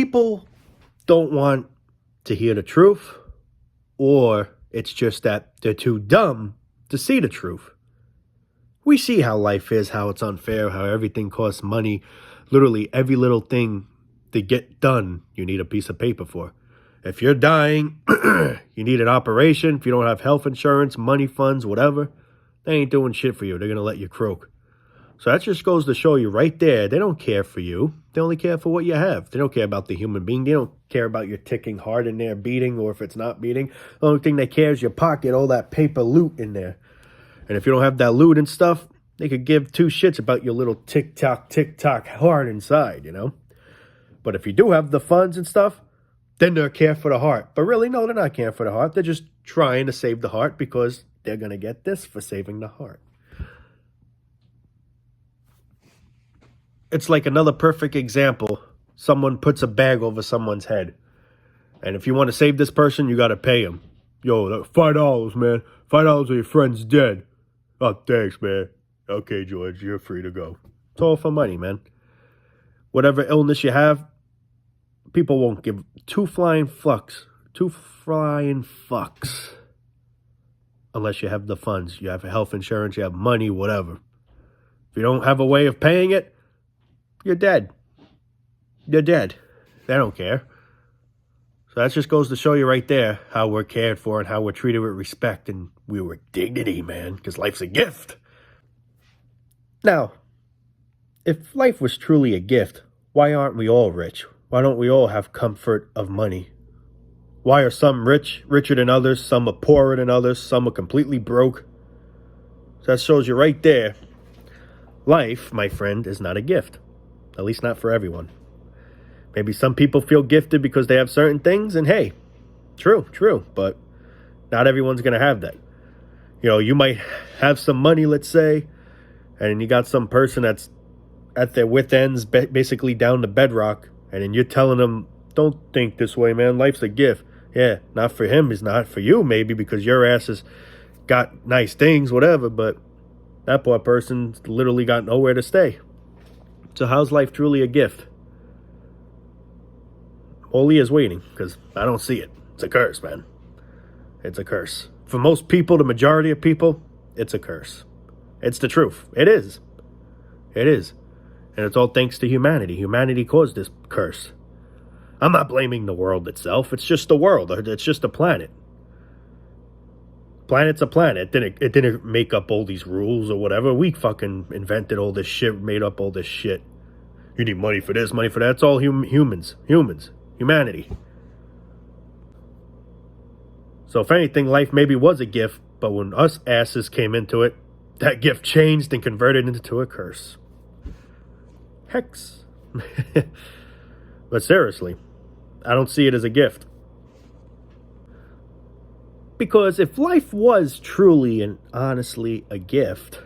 people don't want to hear the truth, or it's just that they're too dumb to see the truth. We see how life is, how it's unfair, how everything costs money. Literally every little thing to get done, you need a piece of paper for. If you're dying, you need an operation. If you don't have health insurance, money funds, whatever, they ain't doing shit for you. They're going to let you croak. So that just goes to show you right there, they don't care for you. They only care for what you have. They don't care about the human being. They don't care about your ticking heart in there beating, or if it's not beating. The only thing they care is your pocket, all that paper loot in there. And if you don't have that loot and stuff, they could give two shits about your little tick-tock heart inside, you know? But if you do have the funds and stuff, then they're care for the heart. But really, no, they're not caring for the heart. They're just trying to save the heart because they're going to get this for saving the heart. It's like another perfect example. Someone puts a bag over someone's head. And if you want to save this person, you got to pay him. Yo, $5, man. $5 or your friend's dead. Oh, thanks, man. Okay, George, you're free to go. It's all for money, man. Whatever illness you have, people won't give two flying fucks unless you have the funds. You have health insurance, you have money, whatever. If you don't have a way of paying it, you're dead. You're dead. They don't care. So that just goes to show you right there how we're cared for and how we're treated with respect and with dignity, man, because life's a gift. Now, if life was truly a gift, why aren't we all rich? Why don't we all have comfort of money? Why are some richer than others, some are poorer than others, some are completely broke? So that shows you right there, life, my friend, is not a gift. At least not for everyone. Maybe some people feel gifted because they have certain things, and hey, true, but not everyone's going to have that. You know, you might have some money, let's say, and you got some person that's at their wit ends, basically down to bedrock, and then you're telling them, don't think this way, man, life's a gift. Yeah, not for him, it's not for you, maybe, because your ass has got nice things, whatever, but that poor person's literally got nowhere to stay. So how's life truly a gift? Only is waiting, because I don't see it. It's a curse, man. It's a curse. For most people, the majority of people, it's a curse. It's the truth. It is. It is. And it's all thanks to humanity. Humanity caused this curse. I'm not blaming the world itself. It's just the world. It's just a planet. Planet's a planet. It didn't make up all these rules or whatever. We fucking invented all this shit, made up all this shit. You need money for this, money for that. It's all humans. Humanity. So if anything, life maybe was a gift, but when us asses came into it, that gift changed and converted into a curse. Hex. But seriously, I don't see it as a gift. Because if life was truly and honestly a gift,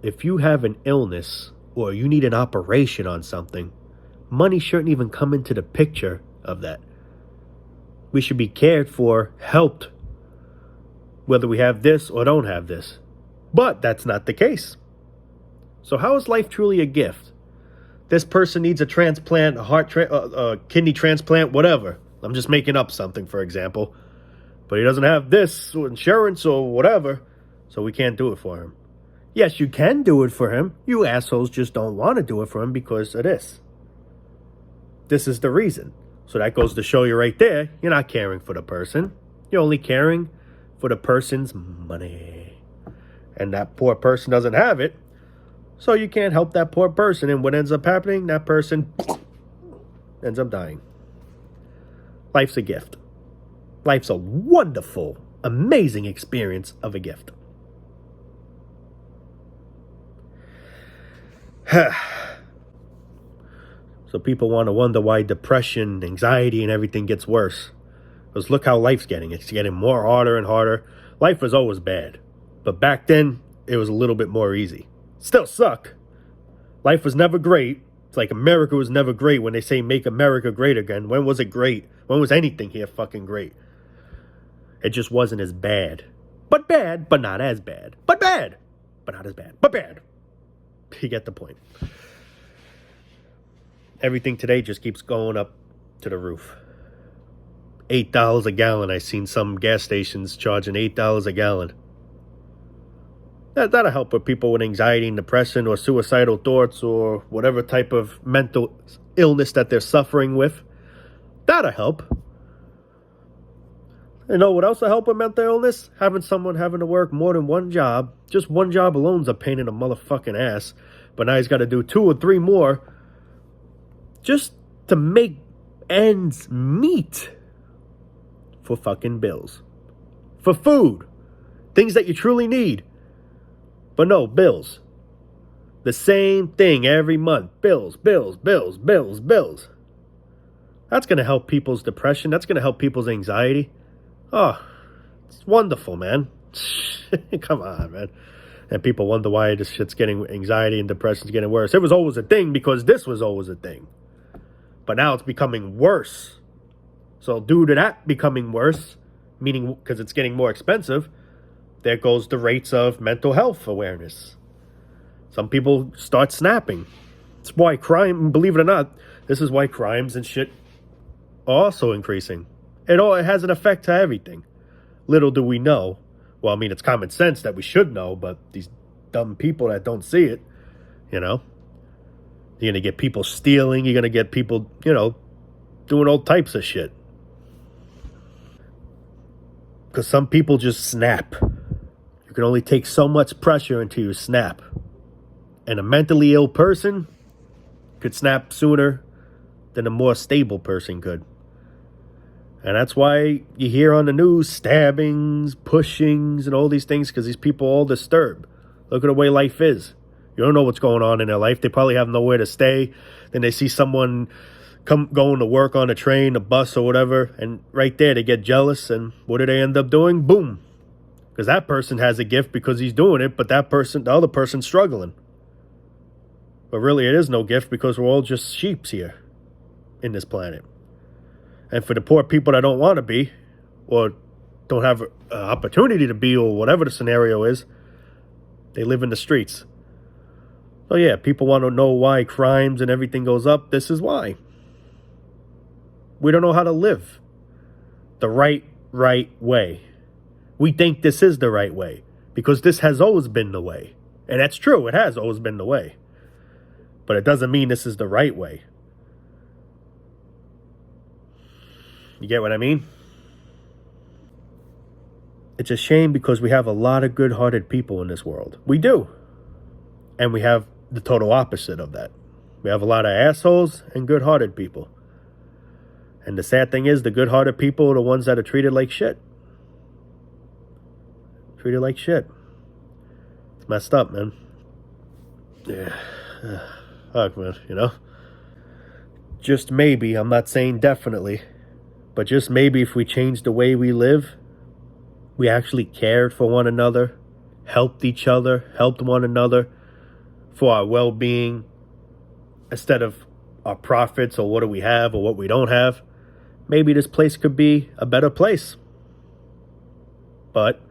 if you have an illness or you need an operation on something, money shouldn't even come into the picture of that. We should be cared for, helped, whether we have this or don't have this. But that's not the case. So how is life truly a gift? This person needs a transplant, a kidney transplant, whatever. I'm just making up something, for example. But he doesn't have this or insurance or whatever, so we can't do it for him. Yes, you can do it for him. You assholes just don't want to do it for him because of this. This is the reason. So that goes to show you right there, you're not caring for the person. You're only caring for the person's money. And that poor person doesn't have it, so you can't help that poor person. And what ends up happening, that person ends up dying. Life's a gift. Life's a wonderful, amazing experience of a gift. So people want to wonder why depression, anxiety, and everything gets worse. Because look how life's getting. It's getting more harder and harder. Life was always bad. But back then, it was a little bit more easy. Still suck. Life was never great. It's like America was never great when they say make America great again. When was it great? When was anything here fucking great? It just wasn't as bad. But bad, but not as bad. But bad, but not as bad. But bad. You get the point. Everything today just keeps going up to the roof. $8 a gallon. I seen some gas stations charging $8 a gallon. That'll help with people with anxiety and depression or suicidal thoughts or whatever type of mental illness that they're suffering with. That'll help. You know what else will help with mental illness? Having someone having to work more than one job. Just one job alone's a pain in the motherfucking ass. But now he's got to do 2 or 3 more just to make ends meet for fucking bills. For food. Things that you truly need. But no, bills. The same thing every month. Bills, bills, bills, bills, bills. That's going to help people's depression. That's going to help people's anxiety. Oh, it's wonderful, man. Come on, man. And people wonder why this shit's getting, anxiety and depression's getting worse. It was always a thing because this was always a thing. But now it's becoming worse. So due to that becoming worse, meaning because it's getting more expensive, there goes the rates of mental health awareness. Some people start snapping. It's why crime, believe it or not, this is why crimes and shit are also increasing. It has an effect to everything. Little do we know. Well, I mean, it's common sense that we should know, but these dumb people that don't see it, you know. You're going to get people stealing. You're going to get people, doing all types of shit. Because some people just snap. You can only take so much pressure until you snap. And a mentally ill person could snap sooner than a more stable person could. And that's why you hear on the news stabbings, pushings, and all these things, because these people are all disturbed. Look at the way life is. You don't know what's going on in their life. They probably have nowhere to stay. Then they see someone going to work on a train, a bus, or whatever, and right there they get jealous, and what do they end up doing? Boom. Because that person has a gift because he's doing it, but the other person's struggling. But really it is no gift because we're all just sheeps here in this planet. And for the poor people that don't want to be, or don't have an opportunity to be, or whatever the scenario is, they live in the streets. So yeah, people want to know why crimes and everything goes up. This is why. We don't know how to live the right way. We think this is the right way because this has always been the way. And that's true. It has always been the way. But it doesn't mean this is the right way. You get what I mean? It's a shame because we have a lot of good-hearted people in this world. We do. And we have the total opposite of that. We have a lot of assholes and good-hearted people. And the sad thing is, the good-hearted people are the ones that are treated like shit. Treated like shit. It's messed up, man. Yeah. Fuck, man, Just maybe, I'm not saying definitely, but just maybe if we change the way we live, we actually cared for one another, helped each other, helped one another for our well-being instead of our profits or what do we have or what we don't have, maybe this place could be a better place. But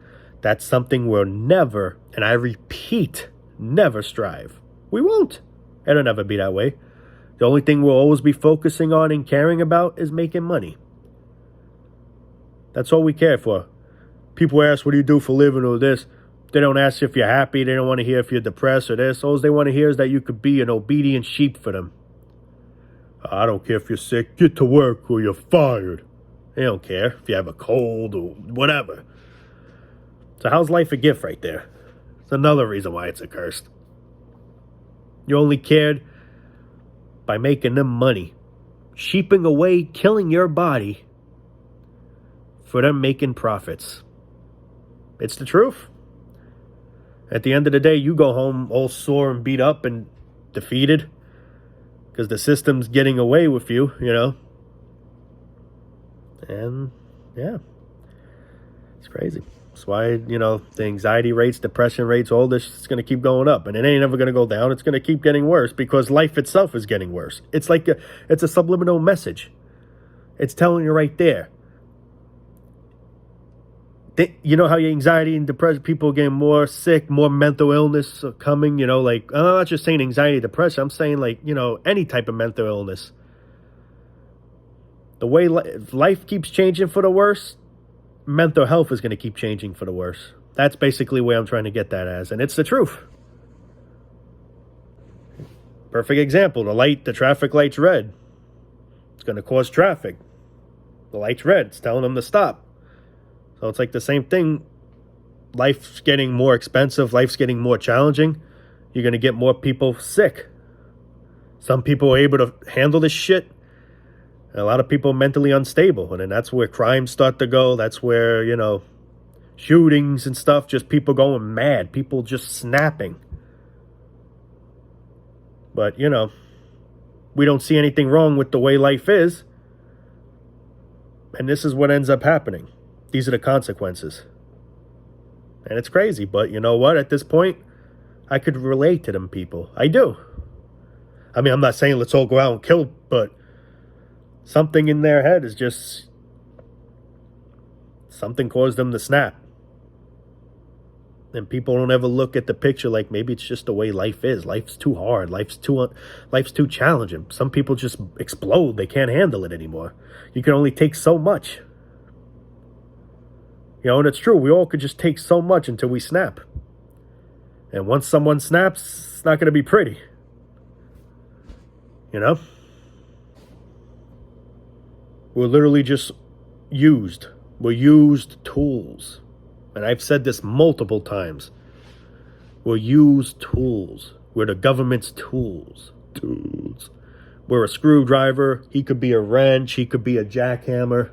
that's something we'll never, and I repeat, never strive. We won't. It'll never be that way. The only thing we'll always be focusing on and caring about is making money. That's all we care for. People ask, what do you do for a living or this? They don't ask if you're happy. They don't want to hear if you're depressed or this. All they want to hear is that you could be an obedient sheep for them. I don't care if you're sick. Get to work or you're fired. They don't care if you have a cold or whatever. So how's life a gift right there? It's another reason why it's accursed. You only cared by making them money. Sheeping away, killing your body for them making profits. It's the truth. At the end of the day, you go home all sore and beat up and defeated because the system's getting away with you, And, yeah, it's crazy. That's why, the anxiety rates, depression rates, all this is going to keep going up. And it ain't ever going to go down. It's going to keep getting worse because life itself is getting worse. It's like it's a subliminal message. It's telling you right there. You know how your anxiety and depression, people getting more sick, more mental illness are coming, like, I'm not just saying anxiety, depression. I'm saying, like, any type of mental illness. The way life keeps changing for the worse, mental health is going to keep changing for the worse. That's basically where I'm trying to get that as. And it's the truth. Perfect example. The traffic light's red. It's going to cause traffic. The light's red. It's telling them to stop. So it's like the same thing. Life's getting more expensive. Life's getting more challenging. You're going to get more people sick. Some people are able to handle this shit. And a lot of people are mentally unstable. And then that's where crimes start to go. That's where, shootings and stuff. Just people going mad. People just snapping. But, we don't see anything wrong with the way life is. And this is what ends up happening. These are the consequences. And it's crazy. But you know what? At this point, I could relate to them people. I do. I mean, I'm not saying let's all go out and kill, but something in their head is just... something caused them to snap. And people don't ever look at the picture like maybe it's just the way life is. Life's too hard. Life's too challenging. Some people just explode. They can't handle it anymore. You can only take so much. And it's true. We all could just take so much until we snap. And once someone snaps, it's not going to be pretty. We're literally just used. We're used tools. And I've said this multiple times. We're used tools. We're the government's tools. We're a screwdriver. He could be a wrench. He could be a jackhammer.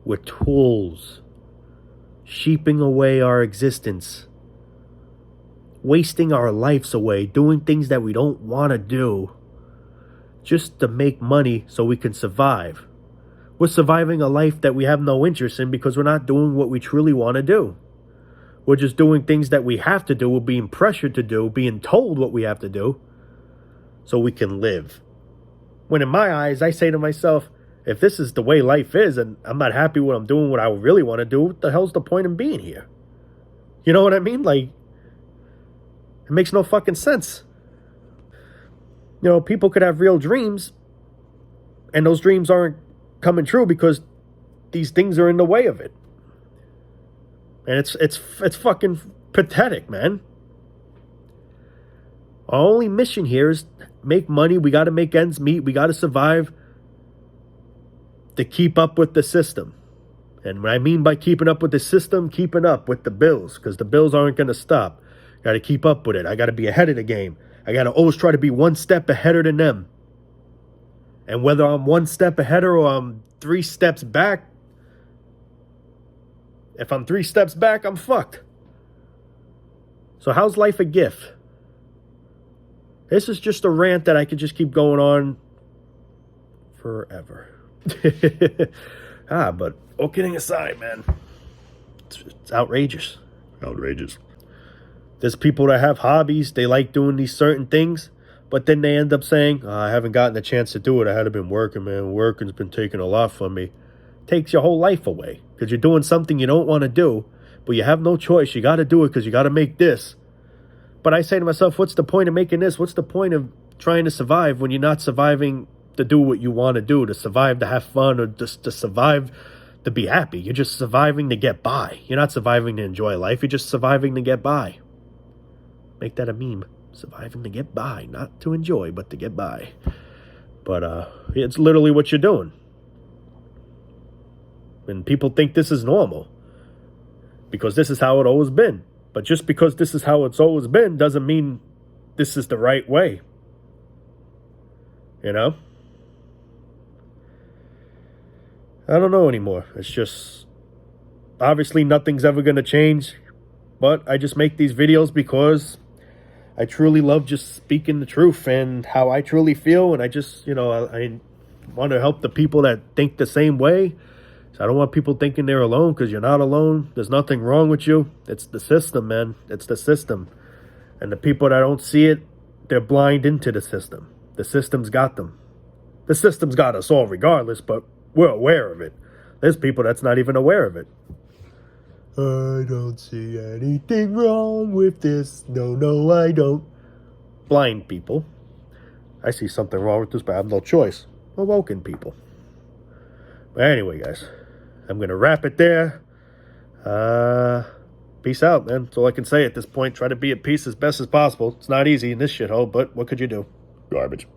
We're tools. Sheeping away our existence. Wasting our lives away. Doing things that we don't want to do. Just to make money so we can survive. We're surviving a life that we have no interest in because we're not doing what we truly want to do. We're just doing things that we have to do. We're being pressured to do, being told what we have to do so we can live. When in my eyes, I say to myself, if this is the way life is and I'm not happy with what I'm doing, what I really want to do, what the hell's the point in being here? You know what I mean? Like, it makes no fucking sense. People could have real dreams and those dreams aren't coming true because these things are in the way of it. And it's fucking pathetic, man. Our only mission here is make money. We got to make ends meet. We got to survive to keep up with the system. And what I mean by keeping up with the system, keeping up with the bills, because the bills aren't going to stop. Got to keep up with it. I got to be ahead of the game. I got to always try to be one step ahead than them. And whether I'm one step ahead or I'm 3 steps back, if I'm 3 steps back, I'm fucked. So how's life a gift? This is just a rant that I could just keep going on forever. But all kidding aside, man, it's outrageous. Outrageous. There's people that have hobbies. They like doing these certain things. But then they end up saying, I haven't gotten the chance to do it. I had been working, man. Working's been taking a lot from me. Takes your whole life away. Because you're doing something you don't want to do. But you have no choice. You got to do it because you got to make this. But I say to myself, what's the point of making this? What's the point of trying to survive when you're not surviving to do what you want to do? To survive to have fun or just to survive to be happy. You're just surviving to get by. You're not surviving to enjoy life. You're just surviving to get by. Make that a meme. Surviving to get by, not to enjoy, but to get by. But it's literally what you're doing. And people think this is normal because this is how it always been. But just because this is how it's always been doesn't mean this is the right way. I don't know anymore. It's just, obviously nothing's ever going to change. But I just make these videos because I truly love just speaking the truth and how I truly feel. And I just, I want to help the people that think the same way. So I don't want people thinking they're alone because you're not alone. There's nothing wrong with you. It's the system, man. It's the system. And the people that don't see it, they're blind into the system. The system's got them. The system's got us all regardless, but we're aware of it. There's people that's not even aware of it. I don't see anything wrong with this. No, I don't. Blind people. I see something wrong with this, but I have no choice. Awoken people. But anyway, guys, I'm going to wrap it there. Peace out, man. That's all I can say at this point. Try to be at peace as best as possible. It's not easy in this shithole, but what could you do? Garbage.